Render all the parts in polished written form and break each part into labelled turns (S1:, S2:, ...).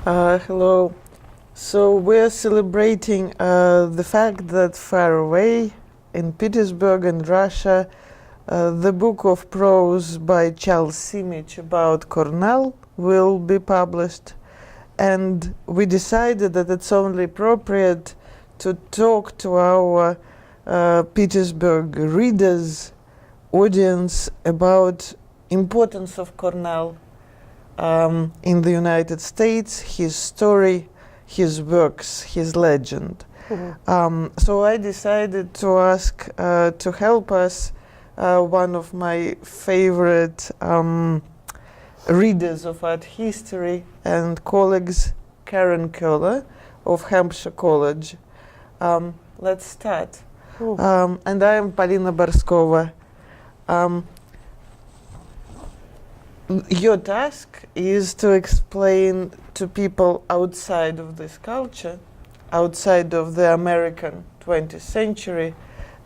S1: Hello. So we're celebrating the fact that far away in Petersburg in Russia, the book of prose by Charles Simic about Cornell will be published. And we decided that it's only appropriate to talk to our Petersburg readers, audience, about importance of Cornell in the United States, his story, his works, his legend. Mm-hmm. So I decided to ask to help us one of my favorite readers of art history and colleagues, Karen Kёlер of Hampshire College. Let's start. And I am Polina Barskova. Your task is to explain to people outside of this culture, outside of the American 20th century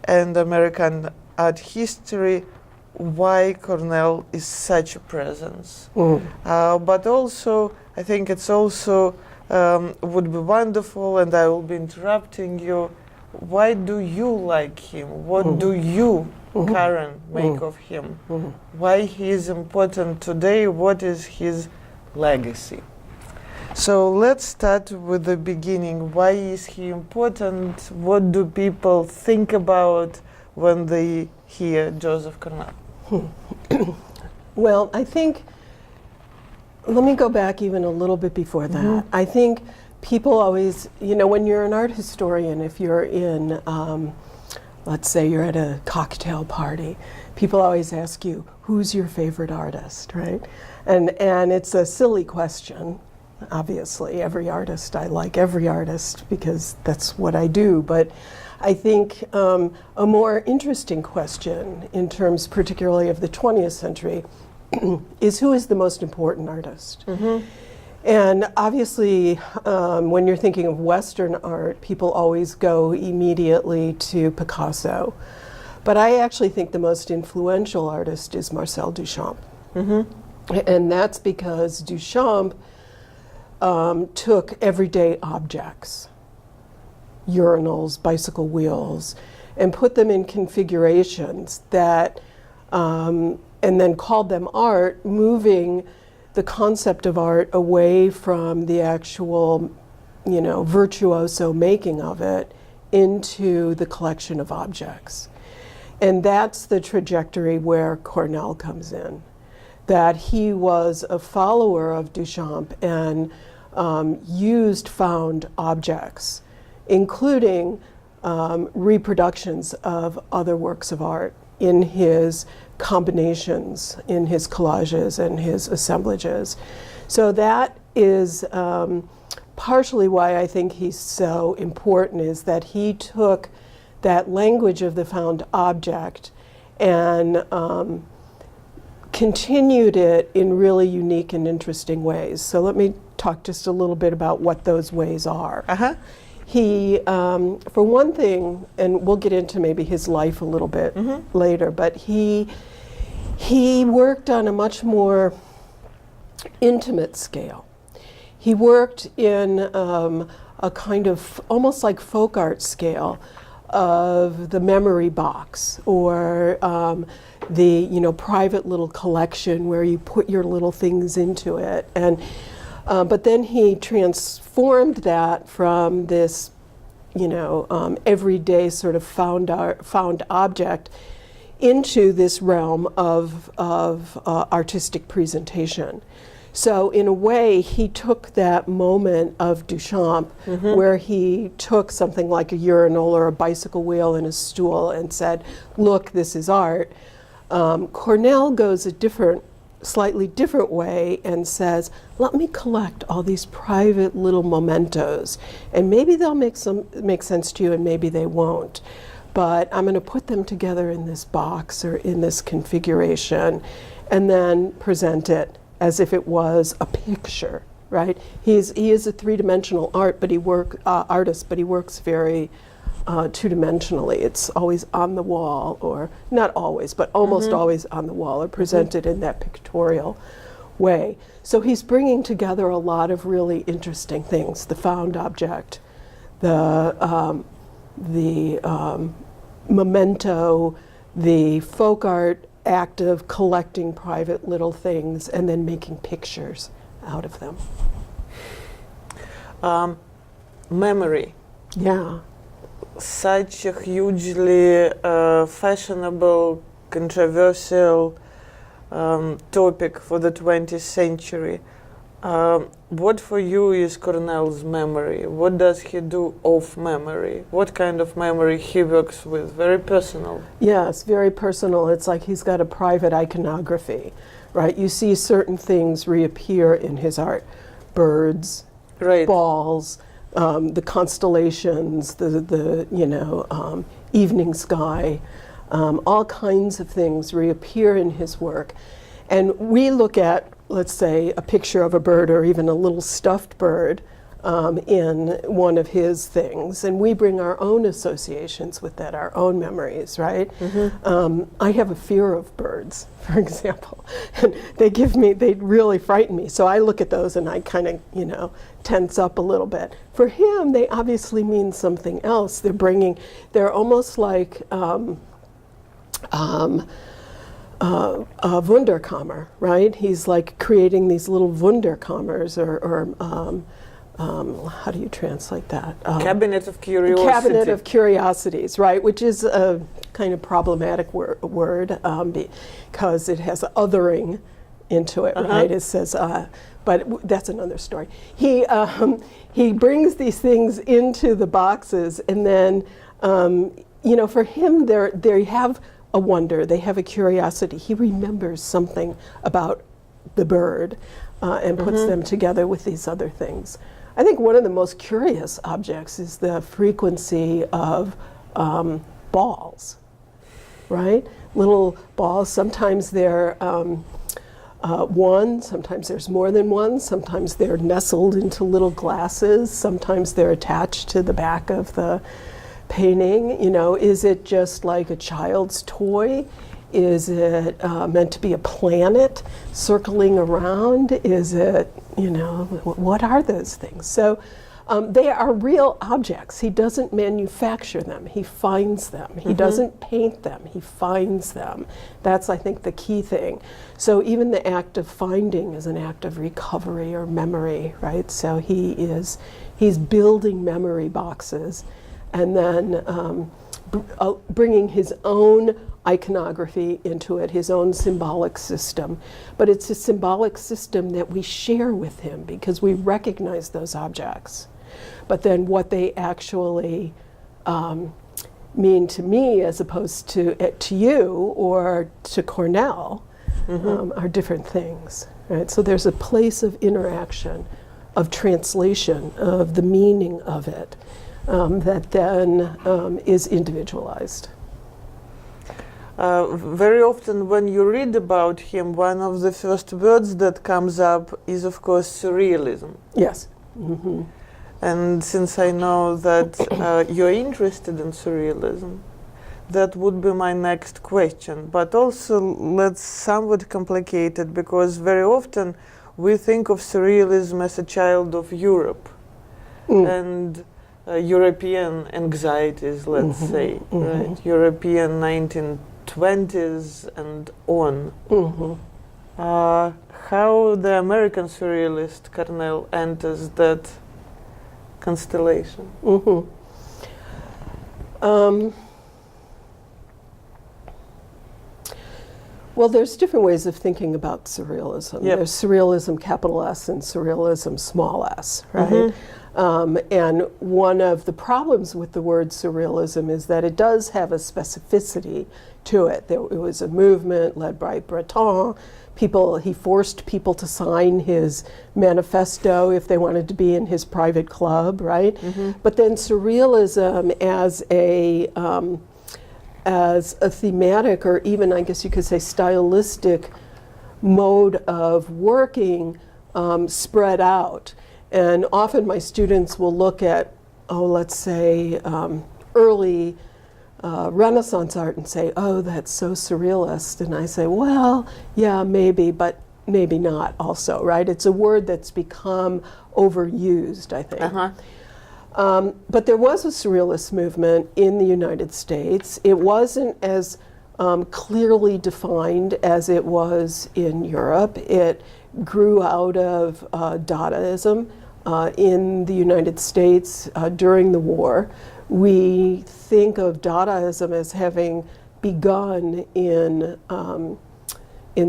S1: and American art history, why Cornell is such a presence. But also, I think it's also would be wonderful, and I will be interrupting you, why do you like him? What do you, Karen, make of him? Why he is important today? What is his legacy? So let's start with the beginning. Why is he important? What do people think about when they hear Joseph Cornell?
S2: Well, I think, let me go back even a little bit before that. I think people always, when you're an art historian, if you're in, let's say you're at a cocktail party, people always ask you, who's your favorite artist, right? And it's a silly question. Obviously, I like every artist because that's what I do. But I think a more interesting question in terms particularly of the 20th century is who is the most important artist? And obviously, when you're thinking of Western art, people always go immediately to Picasso. But I actually think the most influential artist is Marcel Duchamp. And that's because Duchamp took everyday objects, urinals, bicycle wheels, and put them in configurations that, and then called them art, moving the concept of art away from the actual, virtuoso making of it into the collection of objects. And that's the trajectory where Cornell comes in, that he was a follower of Duchamp and used found objects, including reproductions of other works of art in his combinations, in his collages and his assemblages. So that is partially why I think he's so important, is that he took that language of the found object and continued it in really unique and interesting ways. So let me talk just a little bit about what those ways are. He, for one thing, and we'll get into maybe his life a little bit later, but he worked on a much more intimate scale. He worked in a kind of almost like folk art scale of the memory box, or the private little collection where you put your little things into it. And but then he transformed that from this everyday sort of found object into this realm of artistic presentation. So in a way, he took that moment of Duchamp where he took something like a urinal or a bicycle wheel and a stool and said, look, this is art. Cornell goes a slightly different way and says, let me collect all these private little mementos, and maybe they'll make sense to you and maybe they won't. But I'm going to put them together in this box or in this configuration and then present it as if it was a picture, right? He is a three-dimensional artist, but he works very two-dimensionally. It's always on the wall, or not always, but almost always on the wall, or presented in that pictorial way. So he's bringing together a lot of really interesting things: the found object, the memento, the folk art act of collecting private little things and then making pictures out of them.
S1: Memory.
S2: Yeah.
S1: Such a hugely fashionable, controversial topic for the 20th century. What for you is Cornell's memory? What does he do of memory? What kind of memory he works with? Very personal.
S2: Yes, very personal. It's like he's got a private iconography, right? You see certain things reappear in his art. Birds,
S1: Right.
S2: balls, the constellations, the evening sky, all kinds of things reappear in his work. And we look at, let's say, a picture of a bird or even a little stuffed bird in one of his things, and we bring our own associations with that, our own memories, right? I have a fear of birds, for example, and they really frighten me. So I look at those and I kind of, tense up a little bit. For him, they obviously mean something else. They're almost like a Wunderkammer, right? He's like creating these little Wunderkammers, or how do you translate that?
S1: Cabinet of Curiosity.
S2: Cabinet of Curiosities, right? Which is a kind of problematic word because it has othering into it, right? It says, but that's another story. He brings these things into the boxes, and then, for him, they have a wonder, they have a curiosity. He remembers something about the bird and puts them together with these other things. I think one of the most curious objects is the frequency of balls, right? Little balls. Sometimes they're one, sometimes there's more than one, sometimes they're nestled into little glasses, sometimes they're attached to the back of the painting. Is it just like a child's toy? Is it meant to be a planet circling around? Is it, what are those things? So they are real objects. He doesn't manufacture them. He finds them. He doesn't paint them. He finds them. That's, I think, the key thing. So even the act of finding is an act of recovery or memory, right? So he's building memory boxes and then bringing his own iconography into it, his own symbolic system. But it's a symbolic system that we share with him because we recognize those objects. But then what they actually mean to me as opposed to you or to Cornell are different things, right? So there's a place of interaction, of translation, of the meaning of it that then is individualized.
S1: Very often when you read about him, one of the first words that comes up is, of course, surrealism.
S2: Yes.
S1: And since I know that you're interested in surrealism, that would be my next question. But also, let's somewhat complicate it, because very often we think of surrealism as a child of Europe and European anxieties, let's say, right? European 1920s and on. How the American surrealist Cornell enters that constellation?
S2: Well, there's different ways of thinking about surrealism. There's surrealism capital S and surrealism small s, right? And one of the problems with the word surrealism is that it does have a specificity to it. It was a movement led by Breton. He forced people to sign his manifesto if they wanted to be in his private club, right? But then surrealism as a thematic, or even I guess you could say stylistic mode of working spread out. And often my students will look at, let's say, early Renaissance art and say, oh, that's so surrealist. And I say, well, yeah, maybe, but maybe not also, right? It's a word that's become overused, I think. But there was a surrealist movement in the United States. It wasn't as clearly defined as it was in Europe. It grew out of Dadaism in the United States during the war. We think of Dadaism as having begun in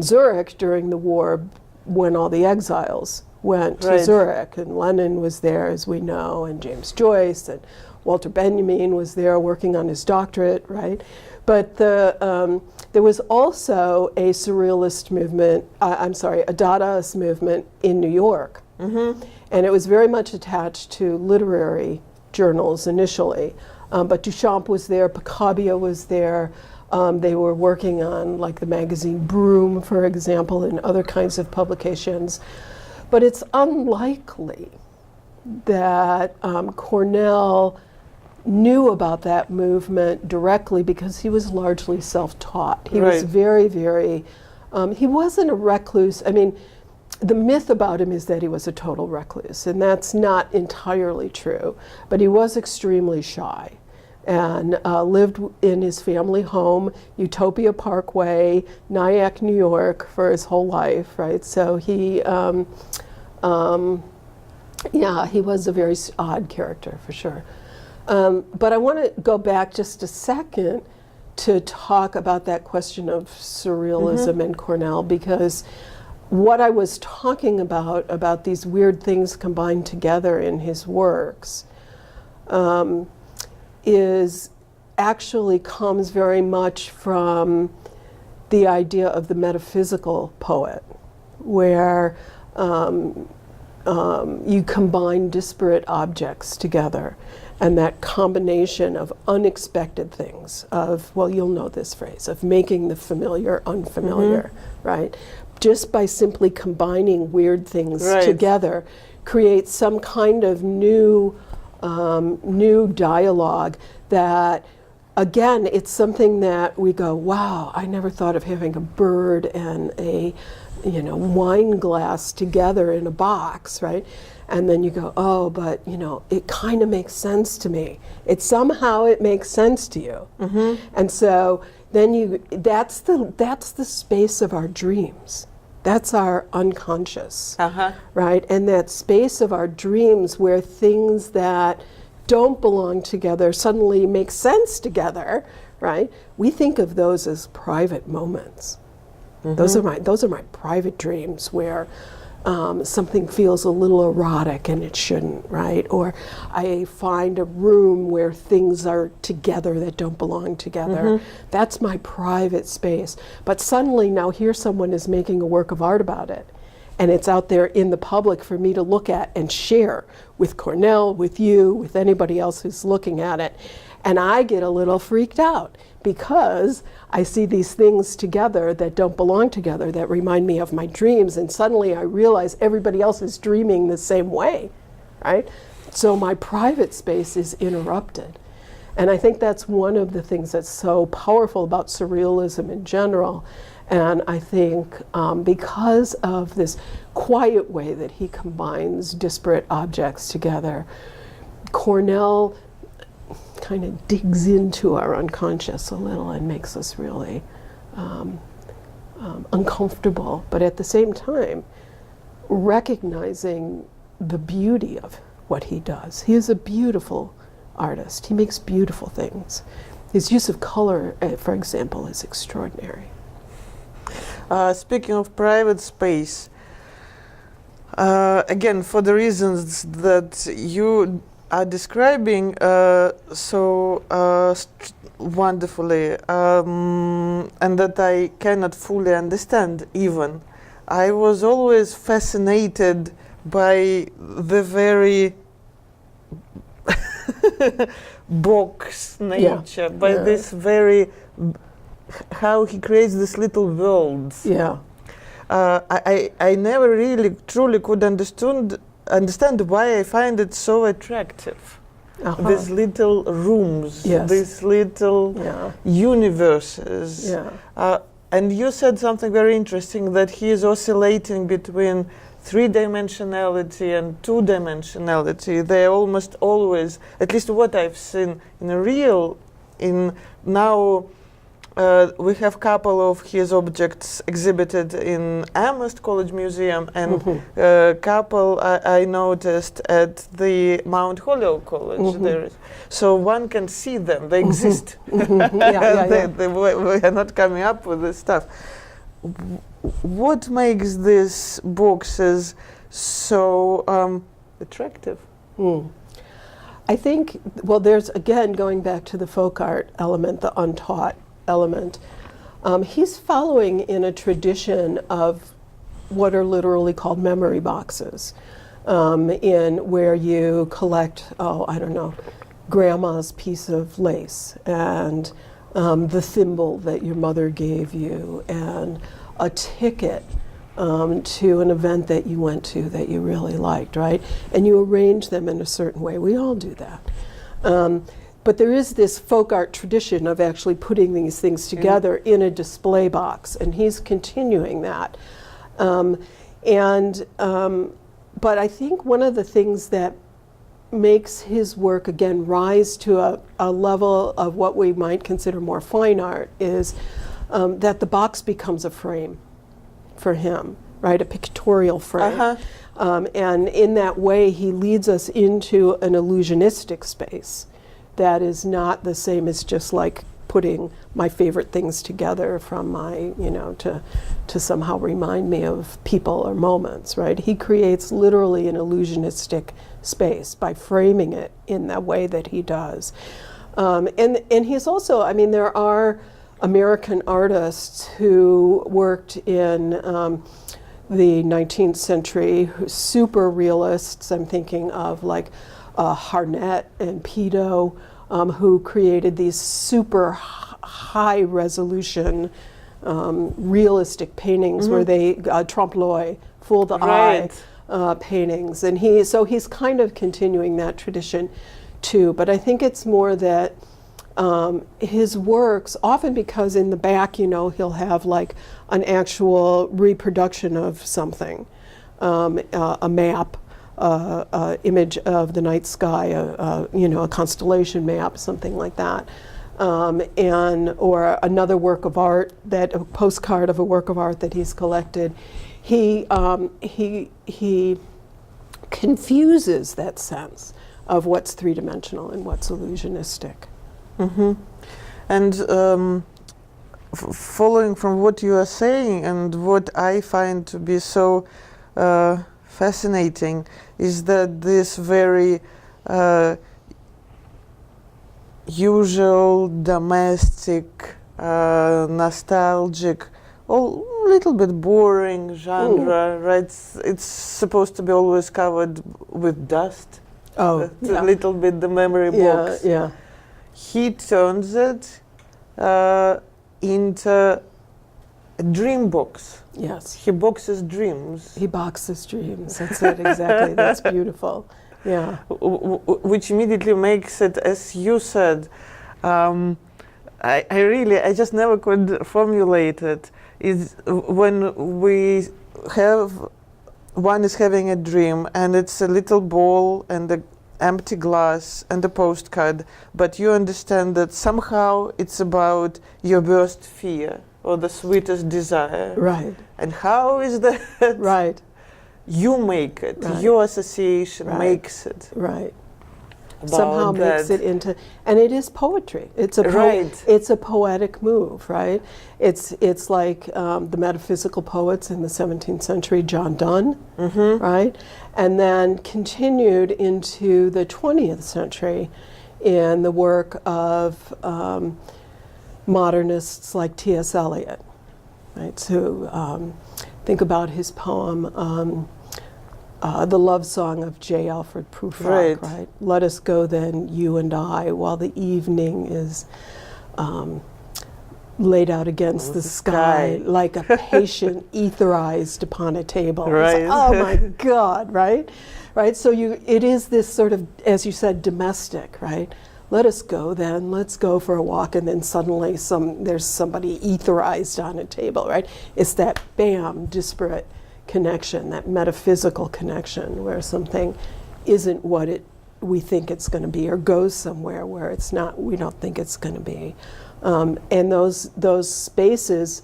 S2: Zurich during the war when all the exiles went to Zurich, and Lenin was there, as we know, and James Joyce, and Walter Benjamin was there working on his doctorate, right? But there was also a surrealist movement, a Dadaist movement in New York. And it was very much attached to literary journals initially. But Duchamp was there, Picabia was there. They were working on like the magazine Broom, for example, and other kinds of publications. But it's unlikely that Cornell knew about that movement directly because he was largely self-taught. He was very, very, he wasn't a recluse. I mean, the myth about him is that he was a total recluse, and that's not entirely true, but he was extremely shy and lived in his family home, Utopia Parkway, Nyack, New York, for his whole life, right? So he, he was a very odd character, for sure. But I want to go back just a second to talk about that question of surrealism and Cornell, because what I was talking about these weird things combined together in his works, is actually comes very much from the idea of the metaphysical poet, where you combine disparate objects together, and that combination of unexpected things, of, well, you'll know this phrase, of making the familiar unfamiliar, right? Just by simply combining weird things together creates some kind of new dialogue that, again, it's something that we go, wow, I never thought of having a bird and a wine glass together in a box, right? And then you go, oh, but it kind of makes sense to me. It makes sense to you. And so then that's the space of our dreams. That's our unconscious, right? And that space of our dreams where things that don't belong together suddenly make sense together, right? We think of those as private moments. Those are my private dreams where something feels a little erotic and it shouldn't, right? Or I find a room where things are together that don't belong together. That's my private space. But suddenly now here someone is making a work of art about it, and it's out there in the public for me to look at and share with Cornell, with you, with anybody else who's looking at it. And I get a little freaked out because I see these things together that don't belong together, that remind me of my dreams, and suddenly I realize everybody else is dreaming the same way, right? So my private space is interrupted. And I think that's one of the things that's so powerful about surrealism in general. And I think because of this quiet way that he combines disparate objects together, Cornell kind of digs into our unconscious a little and makes us really uncomfortable, but at the same time recognizing the beauty of what he does. He is a beautiful artist. He makes beautiful things. His use of color, for example, is extraordinary.
S1: Speaking of private space, again, for the reasons that you are describing wonderfully, and that I cannot fully understand even, I was always fascinated by the very box nature, by this very, how he creates these little worlds. I never really truly could understand why I find it so attractive. These little rooms, these little universes. And you said something very interesting, that he is oscillating between three-dimensionality and two-dimensionality. They almost always, at least what I've seen in real, in now we have a couple of his objects exhibited in Amherst College Museum, and a couple I noticed at the Mount Holyoke College. There is, so one can see them; they exist. We are not coming up with this stuff. What makes these boxes so attractive?
S2: I think, well, there's, again, going back to the folk art element, the untaught element. He's following in a tradition of what are literally called memory boxes, in where you collect, I don't know, grandma's piece of lace, and the thimble that your mother gave you, and a ticket to an event that you went to that you really liked, right? And you arrange them in a certain way. We all do that. But there is this folk art tradition of actually putting these things together in a display box, and he's continuing that. But I think one of the things that makes his work, again, rise to a level of what we might consider more fine art is that the box becomes a frame for him, right? A pictorial frame. And in that way, he leads us into an illusionistic space that is not the same as just like putting my favorite things together from my, to somehow remind me of people or moments, right? He creates literally an illusionistic space by framing it in the way that he does. And he's also, I mean, there are American artists who worked in the 19th century, super realists. I'm thinking of like Harnett and Pido, who created these super high resolution realistic paintings where they trompe-l'oeil, fool the eye paintings, and he's kind of continuing that tradition too. But I think it's more that his works, often because in the back, he'll have like an actual reproduction of something, a map, image of the night sky, a constellation map, something like that, or another work of art, a postcard of a work of art that he's collected. He confuses that sense of what's three-dimensional and what's illusionistic.
S1: And following from what you are saying, and what I find to be so fascinating, is that this very usual, domestic, nostalgic, a little bit boring genre, right? It's supposed to be always covered with dust. A little bit the memory box. He turns it into a dream box.
S2: Yes.
S1: He boxes dreams.
S2: He boxes dreams. That's it, exactly. That's beautiful. Yeah.
S1: Which immediately makes it, as you said, I just never could formulate it. Is when we have, one is having a dream, and it's a little ball and a empty glass and a postcard, but you understand that somehow it's about your worst fear or the sweetest desire.
S2: Right.
S1: And how is that?
S2: Right.
S1: You make it.
S2: Right.
S1: Your association makes it.
S2: Right. Somehow makes it into, and it is poetry. It's a it's a poetic move, right? It's like the metaphysical poets in the 17th century, John Donne, right? And then continued into the 20th century in the work of modernists like T.S. Eliot, right? So think about his poem, The Love Song of J. Alfred Prufrock, right? Let us go then, you and I, while the evening is laid out against the sky like a patient etherized upon a table.
S1: Right.
S2: Like, oh my God, right? Right, so it is this sort of, as you said, domestic, right? let us go then, let's go for a walk, and then suddenly there's somebody etherized on a table, right? It's that bam, disparate connection, that metaphysical connection where something isn't what we think it's going to be, or goes somewhere where it's not, we don't think it's going to be. And those spaces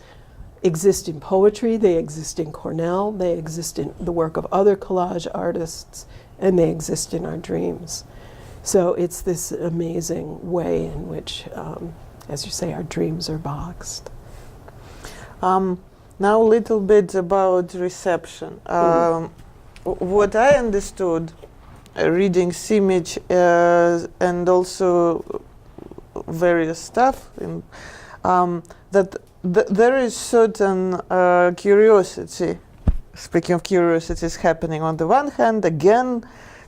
S2: exist in poetry, they exist in Cornell, they exist in the work of other collage artists, and they exist in our dreams. So it's this amazing way in which, as you say, our dreams are boxed.
S1: Now a little bit about reception. What I understood, reading Simic and also various stuff, that there is certain curiosity. Speaking of curiosities happening on the one hand, again,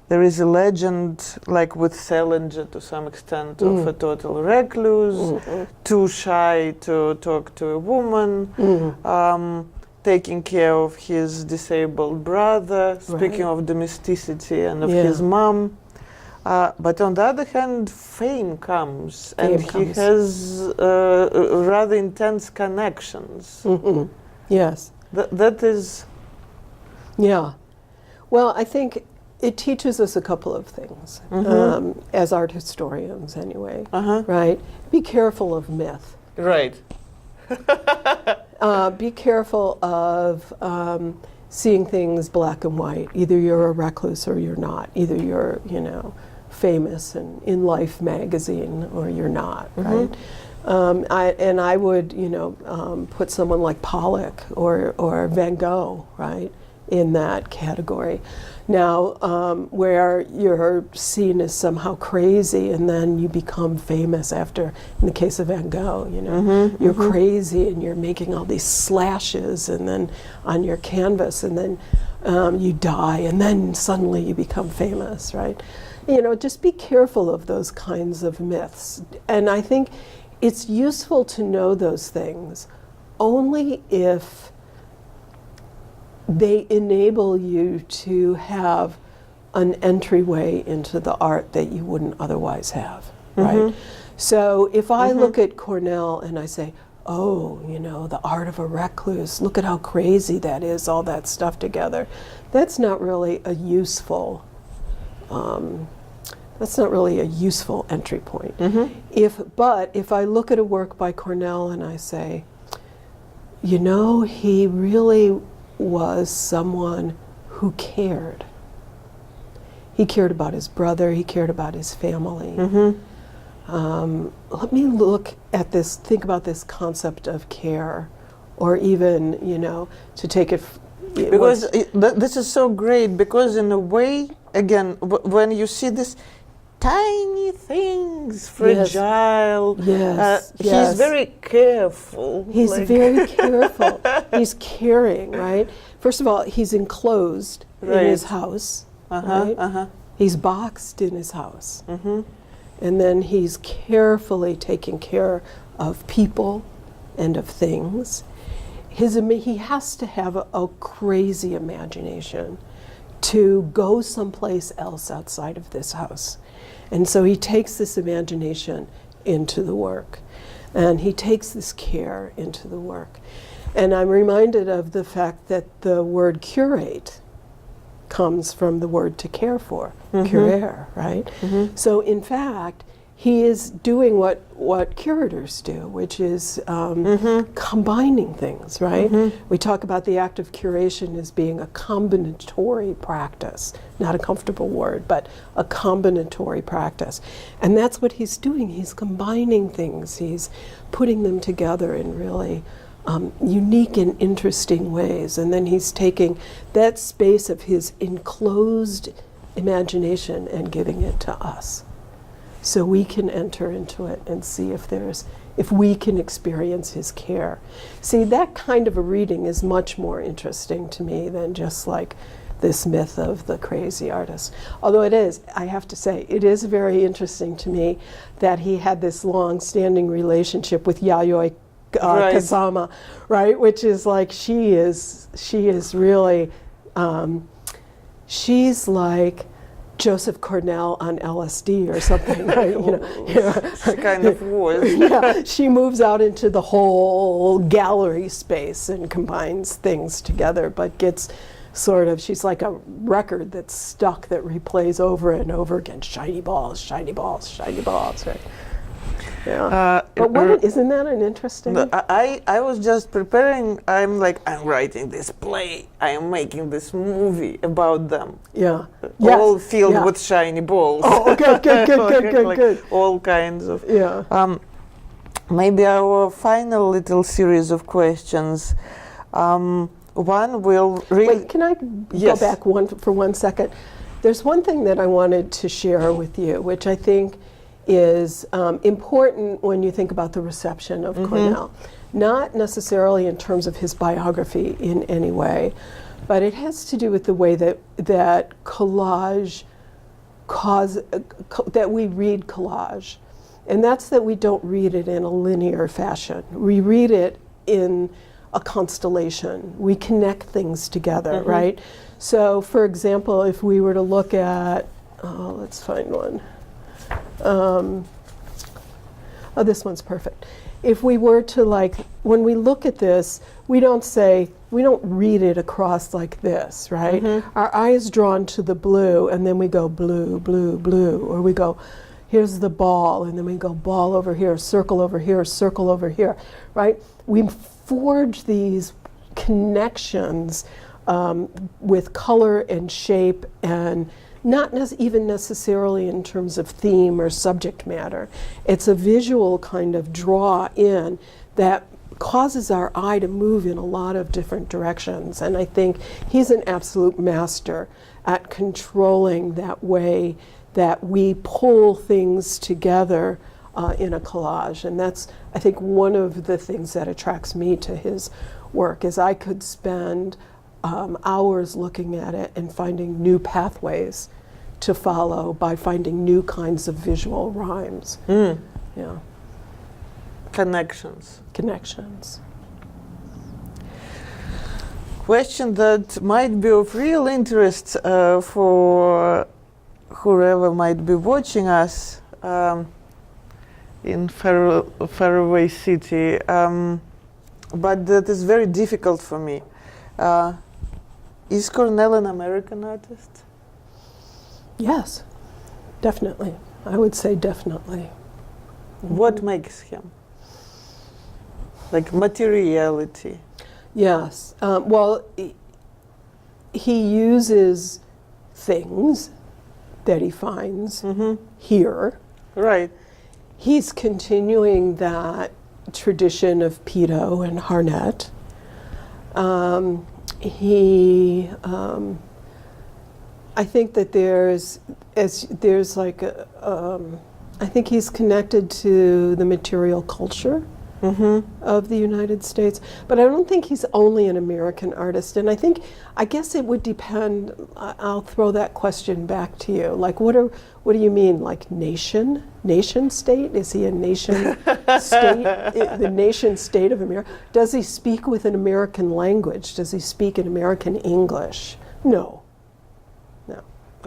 S1: there is a legend, like with Salinger to some extent, of a total recluse, too shy to talk to a woman, taking care of his disabled brother, speaking of domesticity, and of his mom. But on the other hand, fame comes, and he has rather intense connections.
S2: Yes.
S1: That is...
S2: Yeah. Well, I think it teaches us a couple of things, as art historians anyway, right? Be careful of myth.
S1: Right.
S2: Be careful of seeing things black and white. Either you're a recluse or you're not. Either you're, famous and in Life magazine or you're not, right? I would, put someone like Pollock or Van Gogh, right, in that category. Now, where you're seen as somehow crazy and then you become famous after, in the case of Van Gogh, you're crazy and you're making all these slashes and then on your canvas, and then you die and then suddenly you become famous, right? Just be careful of those kinds of myths. And I think it's useful to know those things only if they enable you to have an entryway into the art that you wouldn't otherwise have, right? So if I look at Cornell and I say, oh, the art of a recluse, look at how crazy that is, all that stuff together, that's not really a useful entry point. If I look at a work by Cornell and I say, he really was someone who cared. He cared about his brother, he cared about his family. Let me look at this, think about this concept of care, or even, to take it...
S1: Because this is so great, because in a way, again, when you see this tiny things, fragile. He's very careful.
S2: He's very careful. He's caring, right? First of all, he's enclosed in his house, right? He's boxed in his house. And then he's carefully taking care of people and of things. He has to have a crazy imagination to go someplace else outside of this house. And so he takes this imagination into the work, and he takes this care into the work. And I'm reminded of the fact that the word curate comes from the word to care for, curer, right? So in fact, he is doing what curators do, which is combining things, right? We talk about the act of curation as being a combinatory practice, not a comfortable word, but a combinatory practice. And that's what he's doing. He's combining things. He's putting them together in really unique and interesting ways. And then he's taking that space of his enclosed imagination and giving it to us, so we can enter into it and see if we can experience his care. See, that kind of a reading is much more interesting to me than just like this myth of the crazy artist. Although it is, I have to say, it is very interesting to me that he had this long-standing relationship with Yayoi Kusama, right? Which is like, she is really, she's like Joseph Cornell on LSD or something, right?
S1: She kind of was.
S2: Yeah, she moves out into the whole gallery space and combines things together, but gets sort of, she's like a record that's stuck that replays over and over again. Shiny balls, shiny balls, shiny balls, right? Yeah. But isn't that an interesting?
S1: I was just preparing. I'm writing this play. I am making this movie about them.
S2: Yeah.
S1: All filled with shiny balls.
S2: Oh, good.
S1: All kinds of.
S2: Yeah.
S1: Maybe our final little series of questions. One will really.
S2: Wait, can I go back for 1 second? There's one thing that I wanted to share with you, which I think is important when you think about the reception of Cornell. Not necessarily in terms of his biography in any way, but it has to do with the way that collage that we read collage. And that's that we don't read it in a linear fashion. We read it in a constellation. We connect things together, right? So, for example, if we were to look at, let's find one. This one's perfect. If we were to when we look at this, we don't read it across like this, right? Our eye is drawn to the blue, and then we go blue, blue, blue, or we go, here's the ball, and then we go ball over here, circle over here, right? We forge these connections with color and shape, and not even necessarily in terms of theme or subject matter. It's a visual kind of draw in that causes our eye to move in a lot of different directions. And I think he's an absolute master at controlling that way that we pull things together in a collage. And that's, I think, one of the things that attracts me to his work, is I could spend hours looking at it and finding new pathways to follow by finding new kinds of visual rhymes. Yeah.
S1: Connections. Question that might be of real interest for whoever might be watching us in faraway city, but that is very difficult for me. Is Cornell an American artist?
S2: Yes, definitely. I would say definitely.
S1: What makes him? Like materiality?
S2: Yes. Well, he uses things that he finds here.
S1: Right.
S2: He's continuing that tradition of Peto and Harnett. I think that I think he's connected to the material culture of the United States, but I don't think he's only an American artist. And I guess it would depend. I'll throw that question back to you. Like, what do you mean? Like nation state? Is he a nation state? The nation state of America? Does he speak with an American language? Does he speak in American English? No.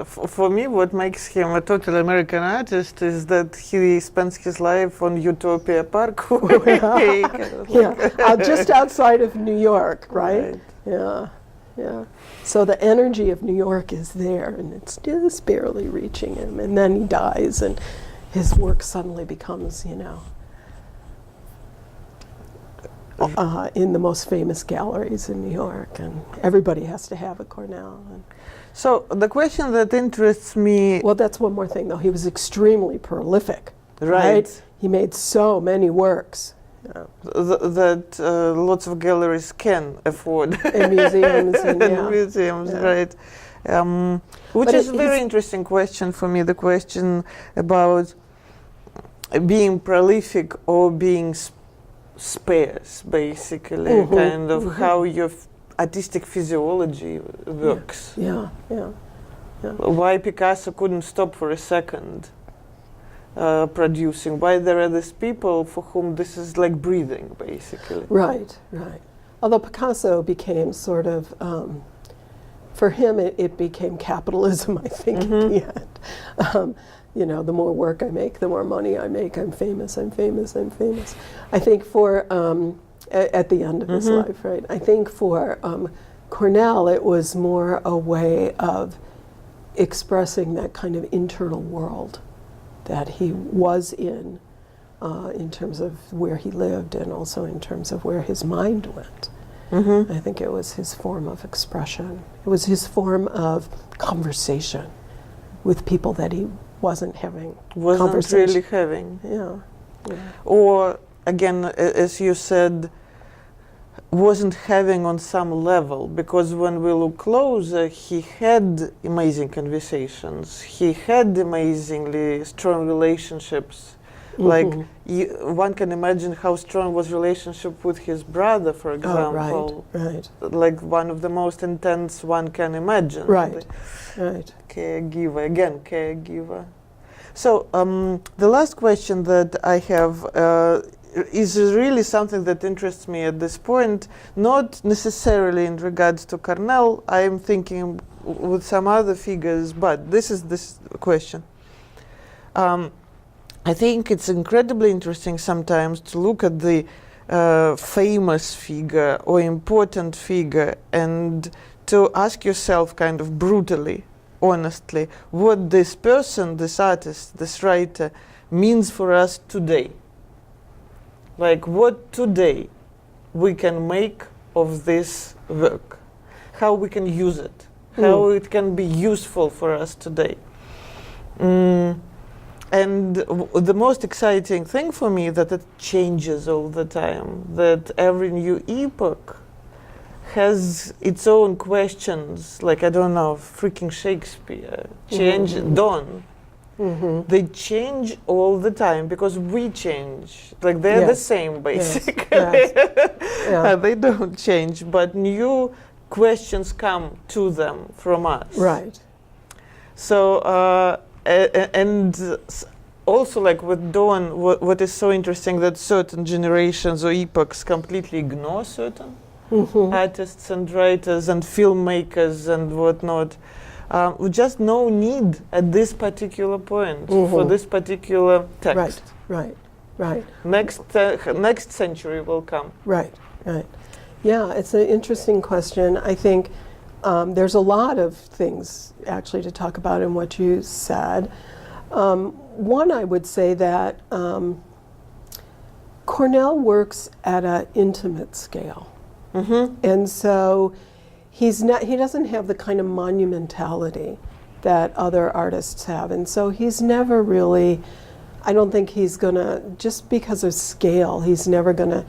S1: For me, what makes him a total American artist is that he spends his life on Utopia Parkway.
S2: Just outside of New York, right? Yeah. So the energy of New York is there, and it's just barely reaching him. And then he dies, and his work suddenly becomes, in the most famous galleries in New York, and everybody has to have a Cornell.
S1: So the question that interests me...
S2: Well, that's one more thing, though. He was extremely prolific, right? He made so many works.
S1: That lots of galleries can afford.
S2: And museums.
S1: Right. Which is a very interesting question for me, the question about being prolific or being sparse, basically, kind of how your artistic physiology works.
S2: Yeah.
S1: Why Picasso couldn't stop for a second producing? Why there are these people for whom this is like breathing, basically?
S2: Right. Although Picasso became sort of for him, it became capitalism, I think, in the end. You know, the more work I make, the more money I make. I'm famous, I'm famous, I'm famous. I think for, at the end of his life, right? I think for Cornell, it was more a way of expressing that kind of internal world that he was in terms of where he lived and also in terms of where his mind went. I think it was his form of expression. It was his form of conversation with people that he wasn't having
S1: Really having.
S2: Yeah.
S1: Or, again, as you said, wasn't having on some level, because when we look closer, he had amazing conversations. He had amazingly strong relationships. Like, one can imagine how strong was relationship with his brother, for example.
S2: Right.
S1: Like one of the most intense one can imagine.
S2: Right.
S1: Caregiver. So the last question that I have is really something that interests me at this point, not necessarily in regards to Cornell. I am thinking with some other figures, but this is this question. I think it's incredibly interesting sometimes to look at the famous figure or important figure and to ask yourself kind of brutally, honestly, what this person, this artist, this writer means for us today. Like what today we can make of this work, how we can use it, how it can be useful for us today. And the most exciting thing for me that it changes all the time, that every new epoch has its own questions, like, I don't know, freaking Shakespeare, Donne. They change all the time because we change. Like, they're the same, basically. They don't change, but new questions come to them from us.
S2: Right.
S1: So, and also, like with Dawn, what is so interesting that certain generations or epochs completely ignore certain artists and writers and filmmakers and whatnot. With just no need at this particular point for this particular text.
S2: Right.
S1: Next century will come.
S2: Right. Yeah, it's an interesting question. I think there's a lot of things actually to talk about in what you said. One, I would say that Cornell works at an intimate scale. And so he doesn't have the kind of monumentality that other artists have. And so he's never really, I don't think he's gonna, just because of scale, he's never gonna,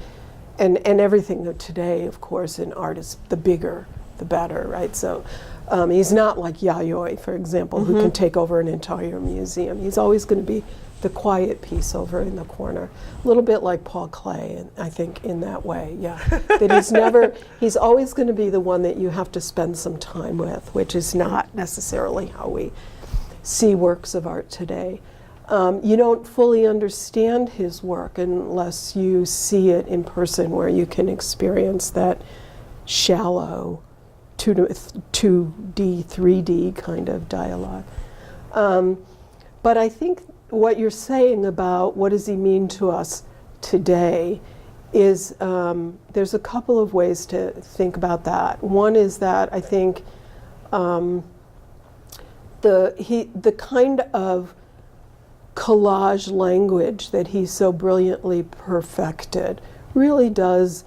S2: and everything of today, of course, in art is the bigger, the better, right? So he's not like Yayoi, for example, who can take over an entire museum. He's always going to be the quiet piece over in the corner. A little bit like Paul Klee, I think, in that way, that he's always going to be the one that you have to spend some time with, which is not necessarily how we see works of art today. You don't fully understand his work unless you see it in person, where you can experience that shallow 2D, 3D kind of dialogue. But I think what you're saying about what does he mean to us today is there's a couple of ways to think about that. One is that I think the kind of collage language that he so brilliantly perfected really does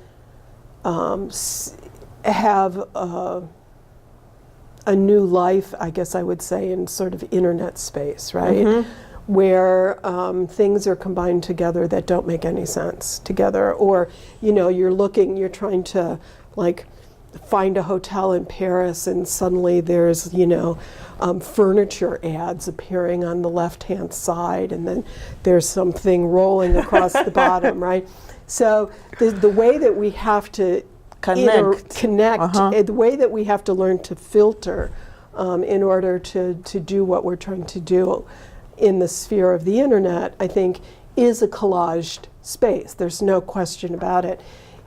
S2: have a new life, I guess I would say, in sort of internet space, right? Where things are combined together that don't make any sense together. Or, you're trying to like find a hotel in Paris and suddenly there's, furniture ads appearing on the left-hand side and then there's something rolling across the bottom, right? So the way that we have to connect, the way that we have to learn to filter in order to do what we're trying to do in the sphere of the internet, I think, is a collaged space. There's no question about it.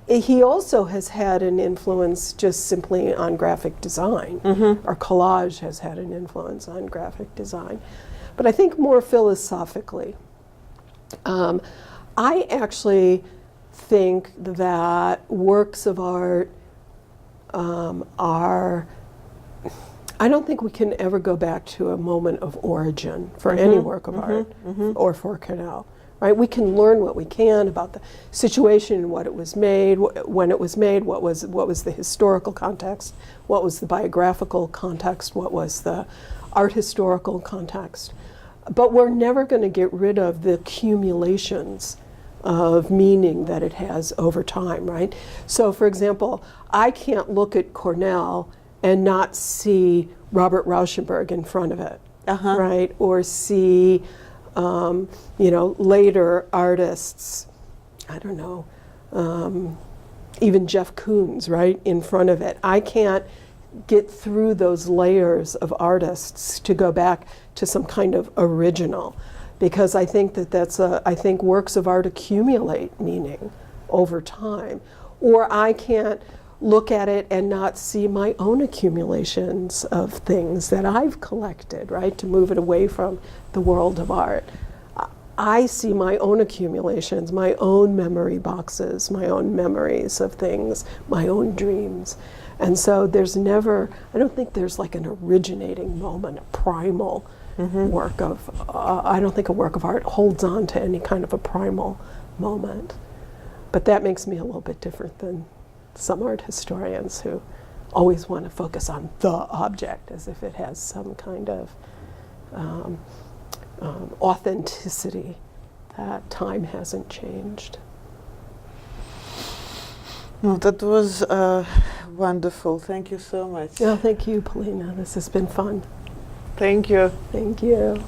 S2: he also has had an influence just simply on graphic design, or collage has had an influence on graphic design. But I think more philosophically, I actually think that works of art are, I don't think we can ever go back to a moment of origin for any work of art or for Cornell. Right? We can learn what we can about the situation, what it was made, when it was made, what was the historical context, what was the biographical context, what was the art historical context. But we're never going to get rid of the accumulations of meaning that it has over time, right? So, for example, I can't look at Cornell and not see Robert Rauschenberg in front of it, right? Or see later artists, I don't know, even Jeff Koons, right, in front of it. I can't get through those layers of artists to go back to some kind of original, because I think I think works of art accumulate meaning over time. Or I can't look at it and not see my own accumulations of things that I've collected, right, to move it away from the world of art. I see my own accumulations, my own memory boxes, my own memories of things, my own dreams. And so there's never, I don't think there's like an originating moment, a primal work of, I don't think a work of art holds on to any kind of a primal moment. But that makes me a little bit different than some art historians who always want to focus on the object as if it has some kind of authenticity that time hasn't changed.
S1: No, that was wonderful. Thank you so much.
S2: Oh, thank you, Polina. This has been fun.
S1: Thank you.
S2: Thank you.